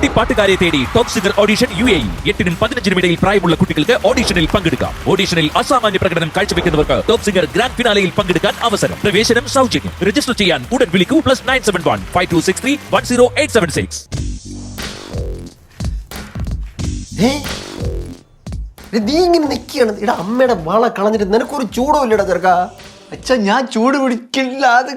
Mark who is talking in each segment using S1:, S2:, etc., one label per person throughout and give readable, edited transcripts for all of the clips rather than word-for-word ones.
S1: കുട്ടിപ്പാട്ടുകാരെ തേടി top singer audition UAE 8-നും 15-നും ഇടയിൽ പ്രായമുള്ള കുട്ടികൾക്ക് ഓഡിഷനിൽ പങ്കെടുക്കാം. ഓഡിഷനിൽ അസാമാന്യ പ്രകടനം കാഴ്ചവെക്കുന്നവർക്ക് ടോപ്പ് സിംഗർ ഗ്രാൻഡ് ഫിനാലയിൽ പങ്കെടുക്കാൻ അവസരം. പ്രവേശനം സൗജന്യം. രജിസ്റ്റർ ചെയ്യാൻ ഉടൻ വിളിക്കൂ +971 5263 10876.
S2: നീ ഇങ്ങനെ നിൽക്കുകയാണ്. ഇവിടെ അമ്മയുടെ വള കളഞ്ഞിട്ട് നിനക്കൊരു ചൂടുമില്ലടാ ചെറുക്കാ.
S3: അച്ഛൻ ഞാൻ ചൂട് പിടിക്കില്ല. അത്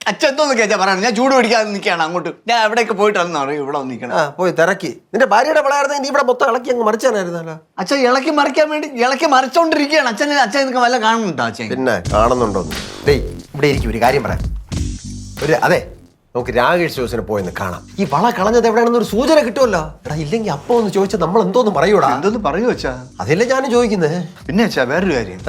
S3: അച്ഛൻ എന്തോന്ന് കേച്ചാ പറയണം. ഞാൻ ചൂട് പിടിക്കാതെ നിൽക്കുകയാണ്. അങ്ങോട്ട് ഞാൻ എവിടെയൊക്കെ പോയിട്ട് വന്നു അറിയും. ഇവിടെ വന്ന് നിൽക്കണം.
S2: പോയി തിരക്കി. നിന്റെ ഭാര്യയുടെ വളയായിരുന്നെങ്കിൽ നീ ഇവിടെ മൊത്തം ഇളക്കി അങ്ങ് മറിച്ചാനായിരുന്നല്ലോ.
S3: അച്ഛൻ ഇളക്കി മറിക്കാൻ വേണ്ടി ഇളക്കി മറിച്ചോണ്ടിരിക്കുകയാണ്. അച്ഛൻ നിനക്ക് വല്ല കാണുന്നുണ്ടോ അച്ഛൻ?
S2: പിന്നെ കാണുന്നുണ്ടോന്ന്. ഡേയ് ഇവിടെ ഇരിക്കും, ഒരു കാര്യം പറയാം. അതെ, നമുക്ക് രാകേഷ് ജോസിനെ പോയെന്ന് കാണാം. ഈ വള കളഞ്ഞത് എവിടെയാണെന്ന് ഒരു സൂചന കിട്ടുമല്ലോ. എടാ ഇല്ലെങ്കിൽ അപ്പൊ ഒന്ന് ചോദിച്ചാൽ നമ്മൾ എന്തോന്ന് പറയൂടാ.
S3: എന്തോന്ന് പറയൂ അച്ഛാ?
S2: അതല്ലേ ഞാനും ചോദിക്കുന്നത്.
S3: പിന്നെ അച്ഛാ വേറൊരു കാര്യം,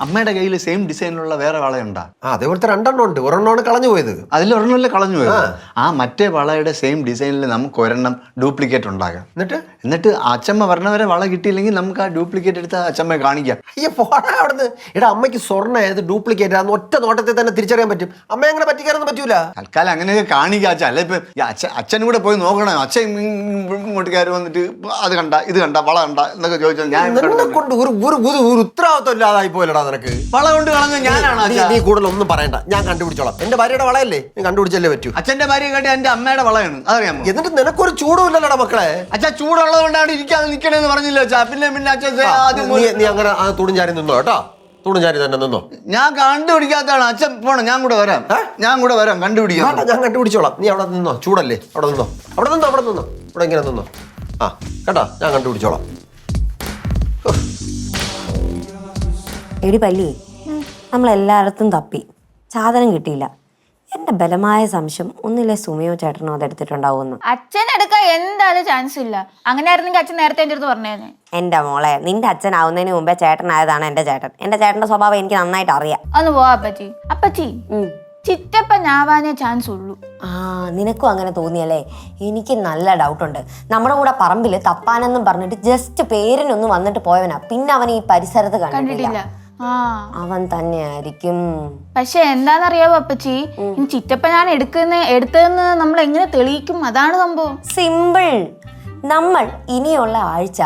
S3: അമ്മയുടെ കയ്യിൽ സെയിം ഡിസൈനിലുള്ള വേറെ വളയുണ്ടാ?
S2: അതേപോലത്തെ 2 ഉണ്ട്. ഒരെണ്ണമാണ് കളഞ്ഞു പോയത്.
S3: അതിലൊരെണ്ണല്ലേ കളഞ്ഞു പോയത്? ആ മറ്റേ വളയുടെ സെയിം ഡിസൈനിൽ നമുക്ക് ഒരെണ്ണം ഡ്യൂപ്ലിക്കേറ്റ് ഉണ്ടാകാം. എന്നിട്ട് അച്ഛമ്മ പറഞ്ഞവരെ വള കിട്ടിയില്ലെങ്കിൽ നമുക്ക് ആ ഡ്യൂപ്ലിക്കേറ്റ് എടുത്ത് അച്ഛമ്മയെ കാണിക്കാം.
S2: അയ്യോ പോടാ അവിടുന്ന്. എടാ അമ്മയ്ക്ക് സ്വർണ്ണം ഏത് ഡ്യൂപ്ലിക്കേറ്റ് ആണെന്ന് ഒറ്റ നോട്ടത്തിൽ തന്നെ തിരിച്ചറിയാൻ പറ്റും. അമ്മ അങ്ങനെ പറ്റിക്കാനൊന്നും പറ്റൂല.
S3: തൽക്കാലം അങ്ങനെയൊക്കെ കാണിക്കാം അച്ഛൻ. അല്ല ഇപ്പൊ അച്ഛനും കൂടെ പോയി നോക്കണം. അച്ഛൻ ഇങ്ങോട്ട് കയറി വന്നിട്ട് അത് കണ്ട ഇത് കണ്ട വള കണ്ട എന്നൊക്കെ ചോദിച്ചാൽ ഞാൻ
S2: കൊണ്ട് ഒരു ഉത്തരവാദിത്വം ഇല്ലാതായി പോലടാ നിനക്ക്.
S3: വള കൊണ്ട് കളഞ്ഞ ഞാനാണ്.
S2: നീ കൂടുതൽ ഒന്നും പറയണ്ട, ഞാൻ കണ്ടുപിടിച്ചോളാം. എന്റെ ഭാര്യയുടെ വളയല്ലേ, നീ കണ്ടുപിടിച്ചല്ലേ പറ്റൂ.
S3: അച്ഛന്റെ ഭാര്യ കേട്ടി എന്റെ അമ്മയുടെ വളയാണ്, അതറിയാമോ?
S2: എന്നിട്ട് നിനക്കൊരു ചൂടുമില്ലല്ലോടാ മക്കളെ.
S3: അച്ഛാ ചൂടുള്ളത് കൊണ്ടാണ് ഇരിക്കാതെ നിൽക്കണേന്ന് പറഞ്ഞില്ല അച്ഛാ. പിന്നെ അച്ഛൻ
S2: നീ അങ്ങനെ തുണിഞ്ഞാരി നിന്നോ കേട്ടോ. തുണിഞ്ഞാരി തന്നെ നിന്നോ.
S3: ഞാൻ കണ്ടുപിടിക്കാത്തതാണ്. അച്ഛൻ പോണം, ഞാൻ കൂടെ വരാം. കണ്ടുപിടിക്കാം.
S2: ഞാൻ കണ്ടുപിടിച്ചോളാം. നീ അവിടെ നിന്നോ, ചൂടല്ലേ, അവിടെ നിന്നോ. ഇവിടെ ഇങ്ങനെ നിന്നോ. കേട്ടോ, ഞാൻ കണ്ടുപിടിച്ചോളാം.
S4: എടി പല്ലി, നമ്മളെല്ലായിടത്തും തപ്പി സാധനം കിട്ടിയില്ല. എന്റെ ബലമായ സംശയം ഒന്നില്ലേ സുമയോ ചേട്ടനോ അതെടുത്തിട്ടുണ്ടാവുമെന്ന്.
S5: അച്ഛൻ എടുക്കാൻ എന്തായാലും ചാൻസ് ഇല്ല. അങ്ങനെ ആയിരുന്നെങ്കിൽ അച്ഛൻ നേരത്തെ എൻ്റെ അടുത്ത് പറഞ്ഞേനെ.
S4: എന്റെ മോളെ, നിന്റെ അച്ഛനാവുന്നതിന് മുമ്പേ ചേട്ടനായതാണ് എന്റെ ചേട്ടൻ. എന്റെ ചേട്ടന്റെ സ്വഭാവം എനിക്ക് നന്നായിട്ട് അറിയാം.
S5: ഒന്ന് പോവാ അപ്പച്ചി. അപ്പച്ചി ചിറ്റപ്പനാവാനേ ചാൻസ് ഉള്ളൂ.
S4: നിനക്കും അങ്ങനെ തോന്നിയല്ലേ? എനിക്ക് നല്ല ഡൗട്ടുണ്ട്. നമ്മുടെ കൂടെ പറമ്പിൽ തപ്പാനെന്നും പറഞ്ഞിട്ട് ജസ്റ്റ് പേരിനൊന്നും വന്നിട്ട് പോയവനാ. പിന്നെ അവൻ ഈ പരിസരത്ത് കണ്ടിട്ടില്ല. അവൻ തന്നെയായിരിക്കും.
S5: പക്ഷെ എന്താണെന്നറിയാവോ അപ്പച്ചി, ചിറ്റപ്പനാണ് എടുത്തതെന്ന് നമ്മൾ എങ്ങനെ തെളിയിക്കും? അതാണ് സംഭവം.
S4: സിമ്പിൾ. നമ്മൾ ഇനിയുള്ള ആഴ്ച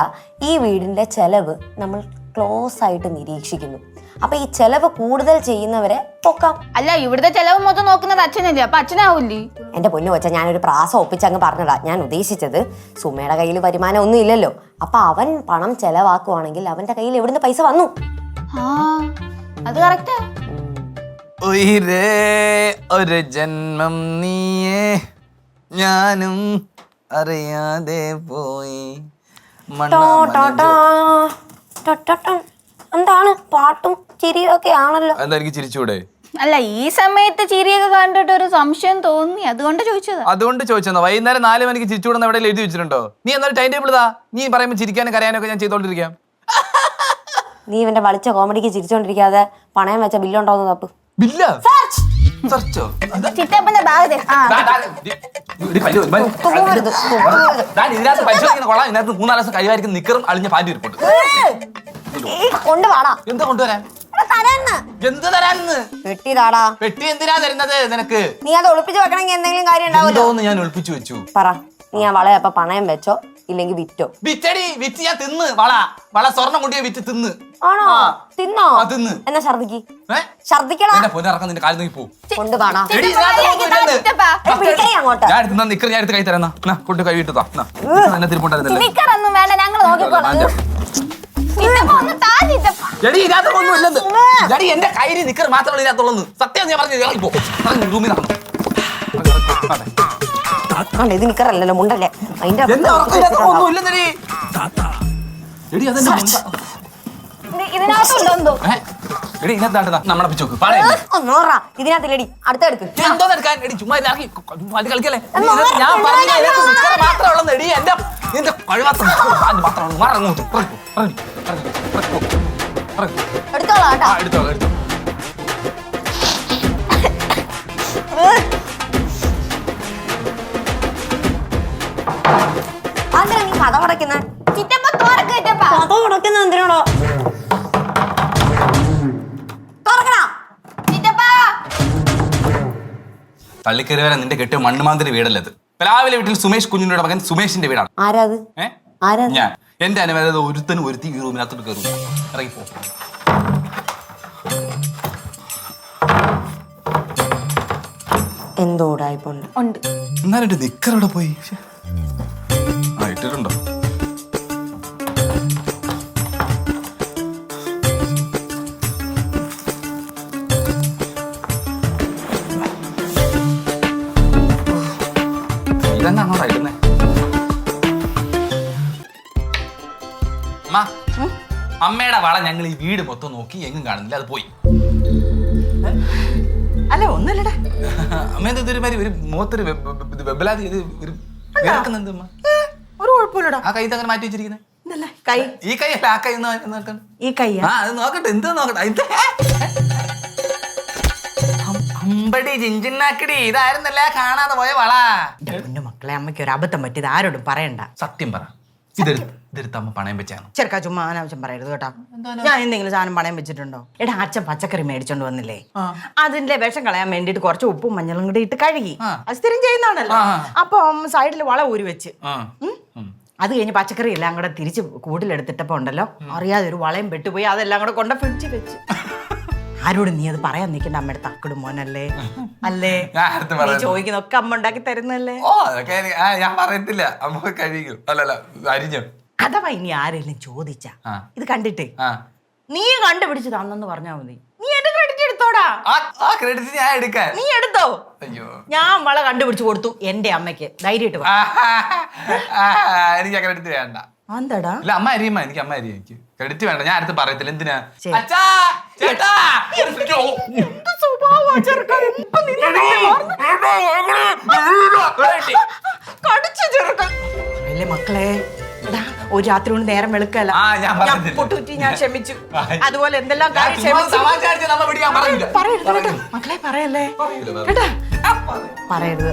S4: ഈ വീടിന്റെ ചെലവ് നമ്മൾ ക്ലോസ് ആയിട്ട് നിരീക്ഷിക്കുന്നു. അപ്പൊ ഈ ചെലവ് കൂടുതൽ ചെയ്യുന്നവരെ പൊക്കാം.
S5: അല്ല, ഇവിടുത്തെ ചെലവ് മൊത്തം നോക്കുന്നത് അച്ഛനല്ലേ, അപ്പൊ അച്ഛനാവൂല്ലേ?
S4: എന്റെ പൊന്നു കൊച്ച, ഞാനൊരു പ്രാസം ഒപ്പിച്ചങ്ങ് പറഞ്ഞതാ. ഞാൻ ഉദ്ദേശിച്ചത് സുമയുടെ കയ്യിൽ വരുമാനം ഒന്നും ഇല്ലല്ലോ. അപ്പൊ അവൻ പണം ചെലവാക്കുവാണെങ്കിൽ അവന്റെ കയ്യിൽ എവിടുന്ന് പൈസ വന്നു?
S5: അത് കറക്റ്റാ.
S6: ഒരു ജന്മം നീയേ ഞാനും അറിയാതെ പോയി.
S4: എന്താണ് പാട്ടും ചിരിയും ഒക്കെ ആണല്ലോ.
S6: എന്താ എനിക്ക് ചിരിച്ചൂടെ?
S5: അല്ല, ഈ സമയത്ത് ചിരിയൊക്കെ കണ്ടിട്ട് ഒരു സംശയം തോന്നി, അതുകൊണ്ട് ചോദിച്ചതാ.
S6: അതുകൊണ്ട് ചോദിച്ചോ? വൈകുന്നേരം 4 മണിക്ക് ചിരിച്ചൂടെന്ന് എവിടെ എഴുതി വെച്ചിട്ടുണ്ടോ? നീ എന്നാലും ടൈം ടേബിൾ ഇതാ. നീ പറയുമ്പോൾ ചിരിക്കാനും കരയാനൊക്കെ ഞാൻ ചെയ്തോണ്ടിരിക്കാം.
S4: നീ ഇവന്റെ വളിച്ച കോമഡിക്ക് ചിരിച്ചോണ്ടിരിക്കാതെ പണയം വെച്ച ബില്ലുണ്ടോന്ന് തപ്പ്.
S6: ബില്ലോ?
S5: ചിറ്റപ്പന്റെ ബാഗ്
S6: ഇതിനകത്ത് പരിശോധിക്കുന്ന കൊള്ളാം. ഇതിനകത്ത് 3-4 ദിവസം കഴിവായിരിക്കും നിക്കറും അളിഞ്ഞ പാൻറ് ഇരിപ്പുണ്ട്.
S4: കൊണ്ടുവാടാ.
S6: എന്താ കൊണ്ടുവരാൻ? എന്ത് തരാന്ന്?
S4: പെട്ടിതാടാ.
S6: പെട്ടി എന്തിനാ തരുന്നത് നിനക്ക്?
S4: നീ അത് ഒളിപ്പിച്ച് വെക്കണമെങ്കിൽ എന്തെങ്കിലും കാര്യം ഉണ്ടാവുമല്ലോ.
S6: ഞാൻ ഒളിപ്പിച്ചു വെച്ചു. പറ,
S4: നീ ആ വളയപ്പ പണയം വെച്ചോ ഇല്ലെങ്കിൽ വിറ്റോ?
S6: വിറ്റടി. വിറ്റ് ഞാൻ തിന്ന്. വള സ്വർണ്ണം കൊണ്ടുപോയി വിറ്റ് തിന്ന്.
S4: ആണോ? തിന്നോ?
S6: തിന്ന്.
S4: എന്നാ ഛർദിക്ക്. ഛർദിക്കടാ.
S6: പൊന്നിറക്കം നിന്റെ കാര്യം നോക്കി പോ.
S4: കൊണ്ടുപോണ അങ്ങോട്ട്.
S6: ഞാൻ എടുത്ത് നിക്കർ ഞാൻ എടുത്ത് കൈ തരാം. കൊണ്ട് കൈ വിട്ടതാ. എന്നെ തിരുപ്പുണ്ടായിരുന്നല്ലേ.
S5: നിക്കറൊന്നും വേണ്ട, ഞങ്ങൾ നോക്കിക്കോളാം.
S6: എന്റെ കയ്യിൽ നിക്കർ മാത്രമല്ല ഇതിനകത്തുള്ളത്. സത്യം ഞാൻ പറഞ്ഞു. ഇറങ്ങിപ്പോ റൂമിൽ
S4: ഇത് നിക്കറല്ലോ, മുണ്ടല്ലേ. അതിന്റെ ഇതിനകത്തില്ലടി. അടുത്തെടുക്ക്.
S6: ചുമ്മാ കളിക്കല്ലേ. ഞാൻ മാത്രമേ എന്റെ കഴിവാത്ത
S4: എടുത്തോളാം. അതെന്തിനാ നീ കഥ മുടക്കുന്നത്? കഥ മുടക്കുന്നത് എന്തിനാണോ?
S6: തള്ളിക്കറി വരെ നിന്റെ കെട്ടിയ മണ്ണുമാന്തിരി വീടല്ലത്. പ്ലാവിലെ വീട്ടിൽ സുമേഷ് കുഞ്ഞിന്റെ മകൻ സുമേഷിന്റെ വീടാണ്.
S4: ആരാത്? ആരാത്?
S6: ഞാൻ എന്റെ അനുവാദം ഒരുത്തനും ഒരുത്തി ഈ റൂമിനകത്തോട്ട് കയറും. ഇറങ്ങിപ്പോ.
S4: എന്തോടായിപ്പോണ്ട്
S5: ഉണ്ട്.
S6: എന്നാലും നിക്കർ അവിടെ പോയി. ആ ഇട്ടിട്ടുണ്ടോ? ഇതെന്നാണോ ഇടുന്നേ? അമ്മയുടെ വള ഞങ്ങൾ ഈ വീട് മൊത്തം നോക്കി എങ്ങും കാണുന്നില്ല, അത് പോയി.
S7: അല്ല ഒന്നുമില്ലടാ.
S6: അമ്മ ഇതൊരു മാതിരി ഒരു മുഖത്തൊരു വെബലാതി ഇത് ഒരു വേർക്കുന്നുണ്ട് അമ്മ.
S7: ഒരു കുഴപ്പമില്ലടാ.
S6: ആ കൈ അങ്ങനെ മാറ്റി വെച്ചിരിക്കുന്നത്.
S7: ഇതല്ലേ കൈ?
S6: ഈ കൈ അല്ല, ആ കൈ നോക്കട്ടെ.
S7: ഈ കൈ
S6: ആ അത് നോക്കട്ടെ, എന്താ നോക്കട്ടെ. അമ്പടി ജിഞ്ചിന്നാക്കടി, ഇതായിരുന്നല്ലേ കാണാതെ പോയ വള.
S7: എന്റെ മക്കളെ, അമ്മയ്ക്ക് ഒരു അബദ്ധം പറ്റിയത് ആരോടും പറയണ്ട.
S6: സത്യം പറ, ഇതെടുത്ത് അമ്മ പണയം വെച്ചാണ്?
S7: ചെറുക്കാ ചുമ്മാ അനാവശ്യം പറയരുത് കേട്ടോ. ഞാൻ എന്തെങ്കിലും സാധനം പണയം വെച്ചിട്ടുണ്ടോ? എടാ അച്ഛൻ പച്ചക്കറി മേടിച്ചോണ്ട് വന്നില്ലേ, അതിന്റെ വിഷം കളയാൻ വേണ്ടിട്ട് കുറച്ച് ഉപ്പും മഞ്ഞളും കൂടി ഇട്ട് കഴുകി. അത് സ്ഥിരം ചെയ്യുന്നതാണല്ലോ. അപ്പൊ സൈഡിൽ വള ഊരി വെച്ച്, അത് കഴിഞ്ഞ് പച്ചക്കറി എല്ലാം കൂടെ തിരിച്ച് കൂട്ടിലെടുത്തിട്ടപ്പോ ഉണ്ടല്ലോ, അറിയാതെ ഒരു വളയും പെട്ടുപോയി. അതെല്ലാം കൂടെ കൊണ്ട ഫ്രിഡ്ജിൽ വെച്ച്. ആരോട് നീ അത് പറയാൻ നിൽക്കണ്ട, അമ്മയുടെ തക്കടും മോനല്ലേ അല്ലേ? നീ ചോദിക്കുന്നൊക്കെ അമ്മ ഉണ്ടാക്കി തരുന്നല്ലേ.
S6: ഓ അതൊക്കെ ഞാൻ പറയത്തില്ല, അമ്മ കഴിക്കും. അല്ലല്ല അരിഞ്ഞു.
S7: അഥവാ ഇനി ആരെങ്കിലും ചോദിച്ചാ ഇത് കണ്ടിട്ടേ നീ കണ്ടുപിടിച്ച് തന്നെന്ന് പറഞ്ഞാ മതി. നീ എന്റെ ക്രെഡിറ്റ് എടുത്തോടാ.
S6: ആ ക്രെഡിറ്റ് ഞാൻ എടുക്കാൻ.
S7: നീ എടുത്തോ.
S6: അയ്യോ,
S7: ഞാൻ വള കണ്ടുപിടിച്ച് കൊടുത്തു എന്റെ അമ്മയ്ക്ക്. ധൈര്യമായിട്ട്
S6: എനിക്ക് ക്രെഡിറ്റ് വേണ്ട.
S7: എന്താടാ?
S6: ഇല്ല, അമ്മ അരിയുമ്പോ എനിക്ക് അമ്മ അരിയും. എനിക്ക് ക്രെഡിറ്റ് വേണ്ട, ഞാൻ അടുത്ത് പറയത്തില്ല. എന്തിനാ?
S7: മക്കളെ, ഒരു രാത്രി കൊണ്ട് നേരം വെളുക്കല്ല. പൊട്ടുറ്റി ഞാൻ ക്ഷമിച്ചു. അതുപോലെ എന്തെല്ലാം കാര്യം ക്ഷമിച്ചു. പറയരുത് കേട്ടോ മക്കളെ, പറയല്ലേ കേട്ടാ, പറയരുത്.